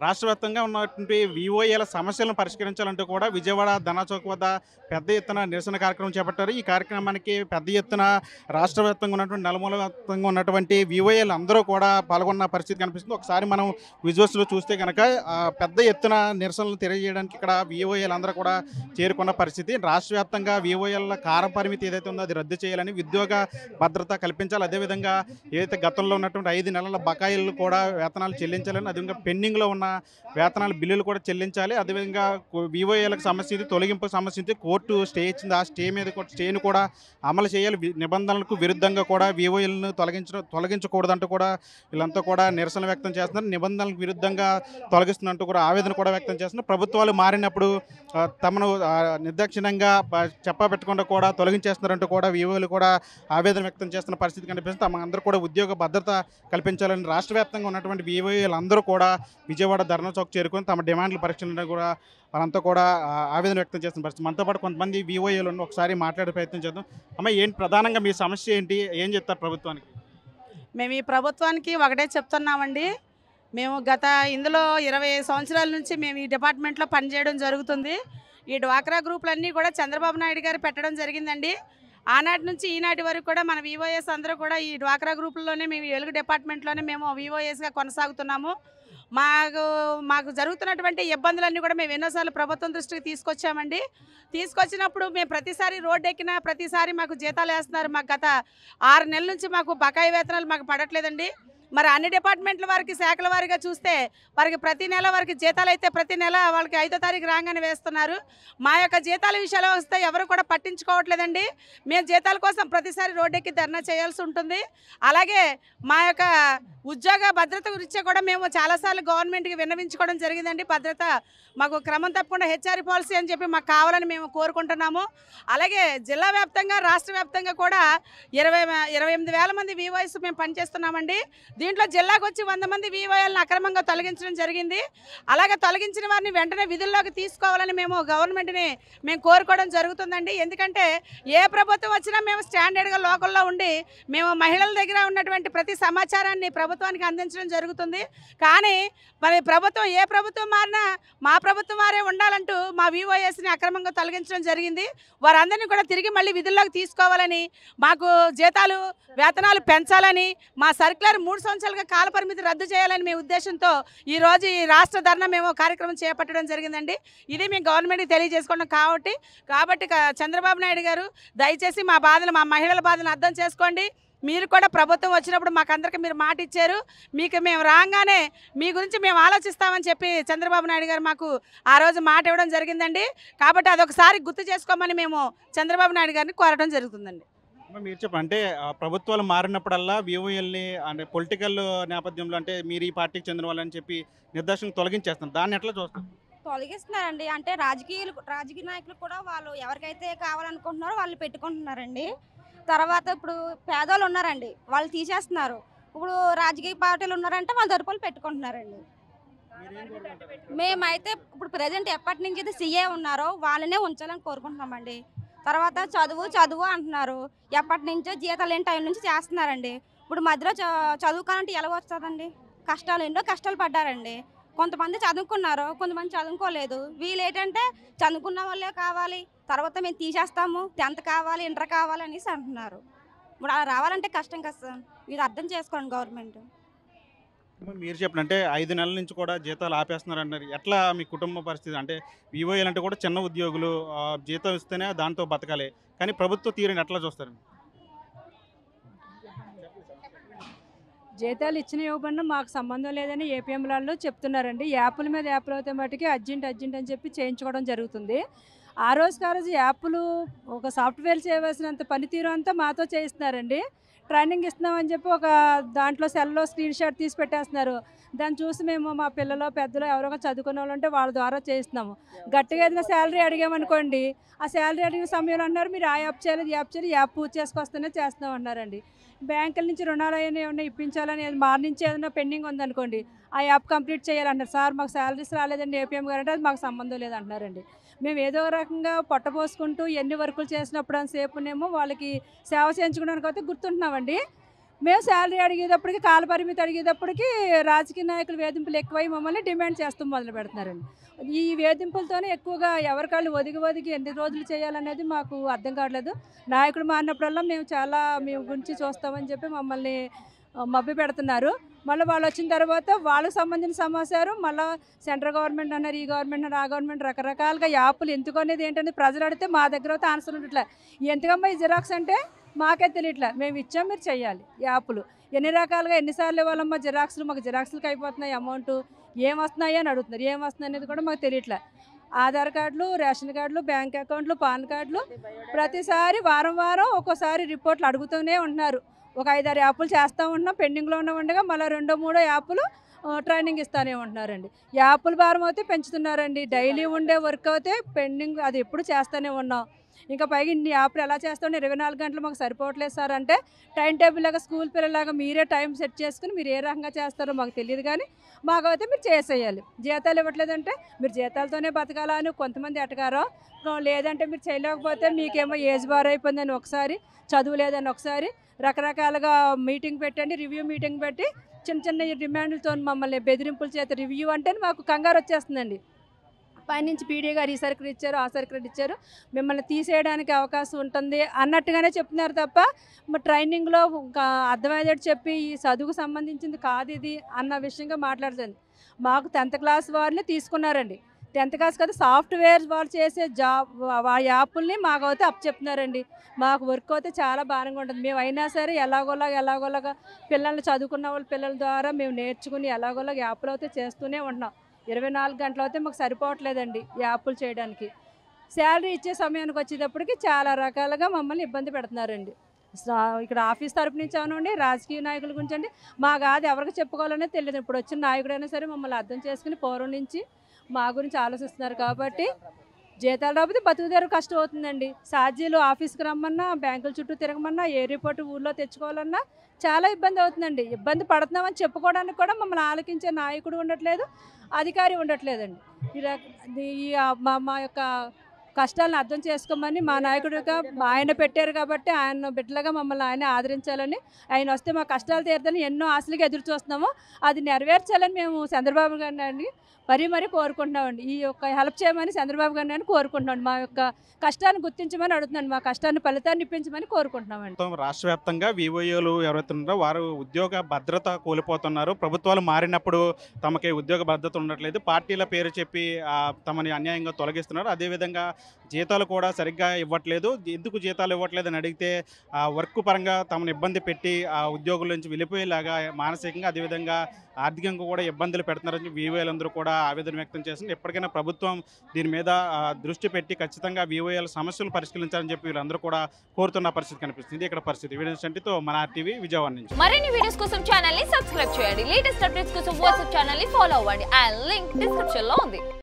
రాష్ట్ర వ్యాప్తంగా ఉన్నటువంటి వివోఏల సమస్యలను పరిష్కరించాలంటూ కూడా విజయవాడ ధర్నా చౌక్ వద్ద పెద్ద ఎత్తున నిరసన కార్యక్రమం చేపట్టారు. ఈ కార్యక్రమానికి పెద్ద ఎత్తున రాష్ట్ర వ్యాప్తంగా ఉన్నటువంటి నలుమూల వ్యాప్తంగా ఉన్నటువంటి వివోఏలు అందరూ కూడా పాల్గొన్న పరిస్థితి కనిపిస్తుంది. ఒకసారి మనం విజువల్స్లో చూస్తే కనుక పెద్ద ఎత్తున నిరసనలు తెలియజేయడానికి ఇక్కడ వివోఏలు అందరూ కూడా చేరుకున్న పరిస్థితి. రాష్ట్ర వ్యాప్తంగా వివోఏల కాల పరిమితి ఏదైతే ఉందో అది రద్దు చేయాలని, ఉద్యోగ భద్రత కల్పించాలి. అదేవిధంగా ఏదైతే గతంలో ఉన్నటువంటి 5 నెలల బకాయిలు కూడా వేతనాలు చెల్లించాలని, అదేవిధంగా పెండింగ్లో ఉన్న వేతనాల బిల్లులు కూడా చెల్లించాలి. అదేవిధంగా వివోఏలకు సమస్య ఇది, తొలగింపు సమస్య ఇది, కోర్టు స్టే ఇచ్చింది. ఆ స్టే మీద స్టేను కూడా అమలు చేయాలి. నిబంధనలకు విరుద్ధంగా కూడా వివోఏలను తొలగించకూడదంటూ కూడా వీళ్ళంతా కూడా నిరసన వ్యక్తం చేస్తున్నారు. నిబంధనలకు విరుద్ధంగా తొలగిస్తున్నట్టు కూడా ఆవేదన కూడా వ్యక్తం చేస్తున్నారు. ప్రభుత్వాలు మారినప్పుడు తమను నిర్దాక్షిణ్యంగా చెప్పబెట్టకుండా కూడా తొలగించేస్తున్నారంటూ కూడా వివోలు కూడా ఆవేదన వ్యక్తం చేస్తున్న పరిస్థితి కనిపిస్తుంది. తమ అందరూ కూడా ఉద్యోగ భద్రత కల్పించాలని రాష్ట్ర వ్యాప్తంగా ఉన్నటువంటి వివోఏలు అందరూ కూడా విజయవాడ ధర్నా చౌక్ చేరుకొని తమ డిమాండ్లు పరిశీలన కూడా వాళ్ళంతా కూడా ఆవేదన వ్యక్తం చేస్తున్న పరిస్థితి. మనతో పాటు కొంతమంది వివోఏలు ఒకసారి మాట్లాడే ప్రయత్నం చేద్దాం. అమ్మ, ఏంటి ప్రధానంగా మీ సమస్య ఏంటి, ఏం చెప్తారు ప్రభుత్వానికి? మేము ఈ ప్రభుత్వానికి ఒకటే చెప్తున్నామండి. మేము ఇందులో 20 సంవత్సరాల నుంచి మేము ఈ డిపార్ట్మెంట్లో పనిచేయడం జరుగుతుంది. ఈ డ్వాక్రా గ్రూపులన్నీ కూడా చంద్రబాబు నాయుడు గారు పెట్టడం జరిగిందండి. ఆనాటి నుంచి ఈనాటి వరకు కూడా మన వివోఎస్ అందరూ కూడా ఈ డ్వాక్రా గ్రూపుల్లోనే మేము వెలుగు డిపార్ట్మెంట్లోనే మేము వివోఎస్గా కొనసాగుతున్నాము. మాకు జరుగుతున్నటువంటి ఇబ్బందులన్నీ కూడా మేము ఎన్నోసార్లు ప్రభుత్వం దృష్టికి తీసుకొచ్చామండి. తీసుకొచ్చినప్పుడు మేము ప్రతిసారి రోడ్డు ఎక్కినా ప్రతిసారి మాకు జీతాలు వేస్తున్నారు. మాకు గత 6 నెలల నుంచి మాకు బకాయి వేతనాలు మాకు పడట్లేదండి. మరి అన్ని డిపార్ట్మెంట్ల వారికి శాఖల వారిగా చూస్తే వారికి ప్రతి నెల వారికి జీతాలు అయితే ప్రతి నెల వాళ్ళకి 5వ తారీఖు రాగానే వేస్తున్నారు. మా యొక్క జీతాల విషయాలు వస్తే ఎవరు కూడా పట్టించుకోవట్లేదండి. మేము జీతాల కోసం ప్రతిసారి రోడ్డెక్కి ధర్నా చేయాల్సి ఉంటుంది. అలాగే మా యొక్క ఉద్యోగ భద్రత గురించి కూడా మేము చాలాసార్లు గవర్నమెంట్కి విన్నవించుకోవడం జరిగిందండి. భద్రత మాకు క్రమం తప్పకుండా హెచ్ఆర్ పాలసీ అని చెప్పి మాకు కావాలని మేము కోరుకుంటున్నాము. అలాగే జిల్లా వ్యాప్తంగా రాష్ట్ర వ్యాప్తంగా కూడా 28,000 మంది వివోఎస్ మేము పనిచేస్తున్నామండి. దీంట్లో జిల్లాకు వచ్చి 100 మంది వివోఎల్ని అక్రమంగా తొలగించడం జరిగింది. అలాగే తొలగించిన వారిని వెంటనే విధుల్లోకి తీసుకోవాలని మేము గవర్నమెంట్ని కోరుకోవడం జరుగుతుందండి. ఎందుకంటే ఏ ప్రభుత్వం వచ్చినా మేము స్టాండర్డ్గా లోకల్లో ఉండి మేము మహిళల దగ్గర ఉన్నటువంటి ప్రతి సమాచారాన్ని ప్రభుత్వానికి అందించడం జరుగుతుంది. కానీ మరి ప్రభుత్వం ఏ ప్రభుత్వం మారినా మా ప్రభుత్వం వారే ఉండాలంటూ మా వివోఎస్ని అక్రమంగా తొలగించడం జరిగింది. వారందరినీ కూడా తిరిగి మళ్ళీ విధుల్లోకి తీసుకోవాలని, మాకు జీతాలు వేతనాలు పెంచాలని, మా సర్క్యులర్ 3 సంవత్సరాలుగా కాలపరిమితి రద్దు చేయాలని మీ ఉద్దేశంతో ఈరోజు ఈ రాష్ట్ర ధర్నా మేము కార్యక్రమం చేపట్టడం జరిగిందండి. ఇది మేము గవర్నమెంట్కి తెలియజేసుకున్నాం. కాబట్టి చంద్రబాబు నాయుడు గారు దయచేసి మా మహిళల బాధలను అర్థం చేసుకోండి. మీరు కూడా ప్రభుత్వం వచ్చినప్పుడు మాకందరికీ మీరు మాట ఇచ్చారు. మీకు మేము రాగానే మీ గురించి మేము ఆలోచిస్తామని చెప్పి చంద్రబాబు నాయుడు గారు మాకు ఆ రోజు మాట ఇవ్వడం జరిగిందండి. కాబట్టి అదొకసారి గుర్తు చేసుకోమని మేము చంద్రబాబు నాయుడు గారిని కోరడం జరుగుతుందండి. మీరు చెప్పండి, అంటే ప్రభుత్వాలు మారినప్పుడల్లా వివోఎల్ని అంటే పొలిటికల్ నేపథ్యంలో అంటే మీరు ఈ పార్టీకి చెందిన వాళ్ళని చెప్పి నిర్దేశం తొలగించేస్తున్నారు. దాన్ని ఎట్లా చూస్తారు? తొలగిస్తున్నారండి. అంటే రాజకీయ నాయకులు కూడా వాళ్ళు ఎవరికైతే కావాలనుకుంటున్నారో వాళ్ళు పెట్టుకుంటున్నారండి. తర్వాత ఇప్పుడు పేదవాళ్ళు ఉన్నారండి, వాళ్ళు తీసేస్తున్నారు. ఇప్పుడు రాజకీయ పార్టీలు ఉన్నారంటే వాళ్ళ తరపులు పెట్టుకుంటున్నారండి. మేమైతే ఇప్పుడు ప్రజెంట్ ఎప్పటి నుంచి అయితే సీఏ ఉన్నారో వాళ్ళనే ఉంచాలని కోరుకుంటున్నామండి. తర్వాత చదువు అంటున్నారు. ఎప్పటి నుంచో జీతాలు లేని టైం నుంచి చేస్తున్నారండి. ఇప్పుడు మధ్యలో చదువుకోవాలంటే ఎలా వస్తుందండి? ఎన్నో కష్టాలు పడ్డారండి. కొంతమంది చదువుకున్నారు, కొంతమంది చదువుకోలేదు. వీళ్ళు ఏంటంటే చదువుకున్న వాళ్ళే కావాలి, తర్వాత మేము తీసేస్తాము, 10th కావాలి, ఇంటర్ కావాలి అనేసి అంటున్నారు. ఇప్పుడు అలా రావాలంటే కష్టం కదా సార్, ఇది అర్థం చేసుకోండి గవర్నమెంట్. మీరు చెప్పండి, అంటే 5 నెలల నుంచి కూడా జీతాలు ఆపేస్తున్నారు అన్నారు. ఎట్లా మీ కుటుంబ పరిస్థితి? అంటే వివోఏలు అంటే కూడా చిన్న ఉద్యోగులు, జీతం ఇస్తేనే దాంతో బతకాలి. కానీ ప్రభుత్వ తీరుని ఎట్లా చూస్తారు? జీతాలు ఇచ్చిన ఇవ్వబడినా మాకు సంబంధం లేదని ఏపీఎంలలో చెప్తున్నారండి. యాప్ల మీద యాప్లు అయితే మటుకి అర్జెంట్ అని చెప్పి చేయించుకోవడం జరుగుతుంది. ఆ రోజు యాప్లు ఒక సాఫ్ట్వేర్ చేయవలసినంత పనితీరు అంతా మాతో చేయిస్తున్నారండి. ట్రైనింగ్ ఇస్తున్నామని చెప్పి ఒక దాంట్లో సెల్లో స్క్రీన్ షాట్ తీసి పెట్టేస్తున్నారు. దాన్ని చూసి మేము మా పిల్లలు పెద్దలు ఎవరో చదువుకునే వాళ్ళు ఉంటే వాళ్ళ ద్వారా చేస్తున్నాము. గట్టిగా ఏదైనా శాలరీ అడిగామనుకోండి, ఆ శాలరీ అడిగిన సమయంలో అన్నారు మీరు ఆ యాప్ చేయాలి, ఈ యాప్ చేయాలి, యాప్ పూర్తి చేసుకొస్తేనే చేస్తున్నాం అన్నారండి. బ్యాంకుల నుంచి రుణాలు ఏమైనా ఇప్పించాలని మార్నించి ఏదైనా పెండింగ్ ఉందనుకోండి, ఆ యాప్ కంప్లీట్ చేయాలన్నారు. సార్ మాకు శాలరీస్ రాలేదండి ఏపీఎం గారు అంటే అది మాకు సంబంధం లేదంటున్నారండి. మేము ఏదో రకంగా పొట్టపోసుకుంటూ ఎన్ని వర్కులు చేసినప్పుడు అంతసేపునేమో వాళ్ళకి సేవ చేయించుకోవడానికి అయితే గుర్తుంటున్నామండి. మేము శాలరీ అడిగేటప్పటికి కాల పరిమితి అడిగేటప్పటికి రాజకీయ నాయకులు వేధింపులు ఎక్కువై మమ్మల్ని డిమాండ్ చేస్తూ మొదలు పెడుతున్నారండి. ఈ వేధింపులతోనే ఎక్కువగా ఎవరికాళ్ళు ఒదిగి ఎన్ని రోజులు చేయాలనేది మాకు అర్థం కావట్లేదు. నాయకుడు మారినప్పుడల్లా మేము గురించి చూస్తామని చెప్పి మమ్మల్ని మభ్య పెడుతున్నారు. మళ్ళీ వాళ్ళు వచ్చిన తర్వాత వాళ్ళకి సంబంధించిన సమాచారం మళ్ళీ సెంట్రల్ గవర్నమెంట్ అన్నారు, ఈ గవర్నమెంట్ అన్నారు, ఆ గవర్నమెంట్ రకరకాలుగా యాప్లు ఎందుకు అనేది ఏంటనేది ప్రజలు అడిగితే మా దగ్గర అయితే ఆన్సర్ ఉండట్లే. ఎందుకమ్మా ఈ జిరాక్స్ అంటే మాకే తెలియట్లే. మేము ఇచ్చాం, మీరు చేయాలి. యాప్లు ఎన్ని రకాలుగా ఎన్నిసార్లు ఇవ్వాలమ్మా జిరాక్స్లు, మాకు జిరాక్స్లకు అయిపోతున్నాయి, అమౌంట్ ఏం వస్తున్నాయి అని అడుగుతున్నారు. ఏం వస్తున్నాయి అనేది కూడా మాకు తెలియట్లే. ఆధార్ కార్డులు, రేషన్ కార్డులు, బ్యాంక్ అకౌంట్లు, పాన్ కార్డులు ప్రతిసారి వారం ఒక్కోసారి రిపోర్ట్లు అడుగుతూనే ఉంటున్నారు. ఒక 5-6 యాప్లు చేస్తూ ఉంటున్నాం, పెండింగ్లో ఉండగా మళ్ళీ 2-3 యాప్లు ట్రైనింగ్ ఇస్తూనే ఉంటున్నారండి. యాప్ల భారం అయితే పెంచుతున్నారండి. డైలీ ఉండే వర్క్ అయితే పెండింగ్, అది ఎప్పుడు చేస్తూనే ఉన్నాం. ఇంకా పైగా ఇన్ని యాప్లు ఎలా చేస్తామని 24 గంటలు మాకు సరిపోవట్లేదు సార్ అంటే, టైం టేబుల్ లాగా స్కూల్ పిల్లలాగా మీరే టైం సెట్ చేసుకుని మీరు ఏ రకంగా చేస్తారో మాకు తెలియదు, కానీ మాకైతే మీరు చేసేయాలి. జీతాలు ఇవ్వట్లేదంటే మీరు జీతాలతోనే బతకాలా అని కొంతమంది ఎటకారో, లేదంటే మీరు చేయలేకపోతే మీకేమో ఏజ్ బార్ అయిపోయిందని ఒకసారి, చదువు లేదని ఒకసారి, రకరకాలుగా మీటింగ్ పెట్టండి, రివ్యూ మీటింగ్ పెట్టి చిన్న డిమాండ్లతో మమ్మల్ని బెదిరింపుల చేత రివ్యూ అంటే మాకు కంగారు వచ్చేస్తుందండి. పైనుంచి పీడీ గారు ఈ సర్కులు ఇచ్చారు, ఆ సర్కులు ఇచ్చారు, మిమ్మల్ని తీసేయడానికి అవకాశం ఉంటుంది అన్నట్టుగానే చెప్తున్నారు తప్ప ట్రైనింగ్లో అర్థమయ్యేటట్టు చెప్పి ఈ చదువుకు సంబంధించింది కాదు ఇది అన్న విషయంగా మాట్లాడుతుంది. మాకు 10th క్లాస్ వాళ్ళని తీసుకున్నారండి. 10th క్లాస్ కదా, సాఫ్ట్వేర్ వాళ్ళు చేసే జాబ్ యాప్ని మాకు అయితే అప్ చెప్తున్నారండి. మాకు వర్క్ అయితే చాలా భారంగా ఉంటుంది. మేము అయినా సరే ఎలాగోలాగా పిల్లల్ని చదువుకున్న వాళ్ళ పిల్లల ద్వారా మేము నేర్చుకుని ఎలాగోలాగా యాప్లు అయితే చేస్తూనే ఉంటున్నాం. 24 గంటలు అయితే మాకు సరిపోవట్లేదండి యాప్లు చేయడానికి. శాలరీ ఇచ్చే సమయానికి వచ్చేటప్పటికి చాలా రకాలుగా మమ్మల్ని ఇబ్బంది పెడుతున్నారండి. ఇక్కడ ఆఫీస్ తరపు నుంచి అవనండి, రాజకీయ నాయకుల గురించి అండి, మా కాదు ఎవరికి చెప్పుకోవాలనే తెలియదు. ఇప్పుడు వచ్చిన నాయకుడైనా సరే మమ్మల్ని అర్థం చేసుకుని పూర్వం నుంచి మా గురించి ఆలోచిస్తున్నారు. కాబట్టి జీతాలు రాకపోతే బతుకుదేరు కష్టం అవుతుందండి. ఛార్జీలు ఆఫీస్కి రమ్మన్నా, బ్యాంకుల చుట్టూ తిరగమన్నా, ఏ రిపోర్టు ఊళ్ళో తెచ్చుకోవాలన్నా చాలా ఇబ్బంది అవుతుందండి. ఇబ్బంది పడుతున్నామని చెప్పుకోవడానికి కూడా మమ్మల్ని ఆలకించే నాయకుడు ఉండట్లేదు, అధికారి ఉండట్లేదండి. మా యొక్క కష్టాలను అర్థం చేసుకోమని మా నాయకుడిగా ఆయన పెట్టారు కాబట్టి ఆయన బిడ్డలుగా మమ్మల్ని ఆయన ఆదరించాలని, ఆయన వస్తే మా కష్టాలు తీరుతాలని ఎన్నో ఆశలుగా ఎదురు చూస్తున్నాము. అది నెరవేర్చాలని మేము చంద్రబాబు గారిని మరీ కోరుకుంటున్నామండి. ఈ యొక్క హెల్ప్ చేయమని చంద్రబాబు గారిని కోరుకుంటున్నాం. మా యొక్క కష్టాన్ని గుర్తించమని అడుగుతున్నాను, మా కష్టాన్ని ఫలితాన్ని ఇప్పించమని కోరుకుంటున్నామండి. రాష్ట్ర వ్యాప్తంగా వివోఏలు ఎవరైతే ఉన్నారో వారు ఉద్యోగ భద్రత కోల్పోతున్నారు. ప్రభుత్వాలు మారినప్పుడు తమకి ఉద్యోగ భద్రత ఉండట్లేదు, పార్టీల పేరు చెప్పి తమని అన్యాయంగా తొలగిస్తున్నారు. అదేవిధంగా జీతాలు కూడా సరిగ్గా ఇవ్వట్లేదు. ఎందుకు జీతాలు ఇవ్వట్లేదు అని అడిగితే వర్క్ పరంగా తమను ఇబ్బంది పెట్టి ఆ ఉద్యోగుల నుంచి వెళ్ళిపోయేలాగా మానసికంగా అదేవిధంగా ఆర్థికంగా కూడా ఇబ్బందులు పెడుతున్నారని వివోఏలందరూ కూడా ఆవేదన వ్యక్తం చేస్తున్నారు. ఎప్పటికైనా ప్రభుత్వం దీని మీద దృష్టి పెట్టి ఖచ్చితంగా వివోఏల సమస్యలు పరిష్కరించాలని చెప్పి వీళ్ళందరూ కూడా కోరుతున్న పరిస్థితి కనిపిస్తుంది. ఇక్కడ పరిస్థితి వీడియో మన RTV విజయవాడ నుంచి. మరిన్ని వీడియోస్ కోసం ఛానల్ ని సబ్స్క్రైబ్ చేయండి. లేటెస్ట్ అప్డేట్స్ కోసం వాట్సాప్ ఛానల్ ని ఫాలో అవ్వండి. ఆ లింక్ డిస్క్రిప్షన్ లో ఉంది.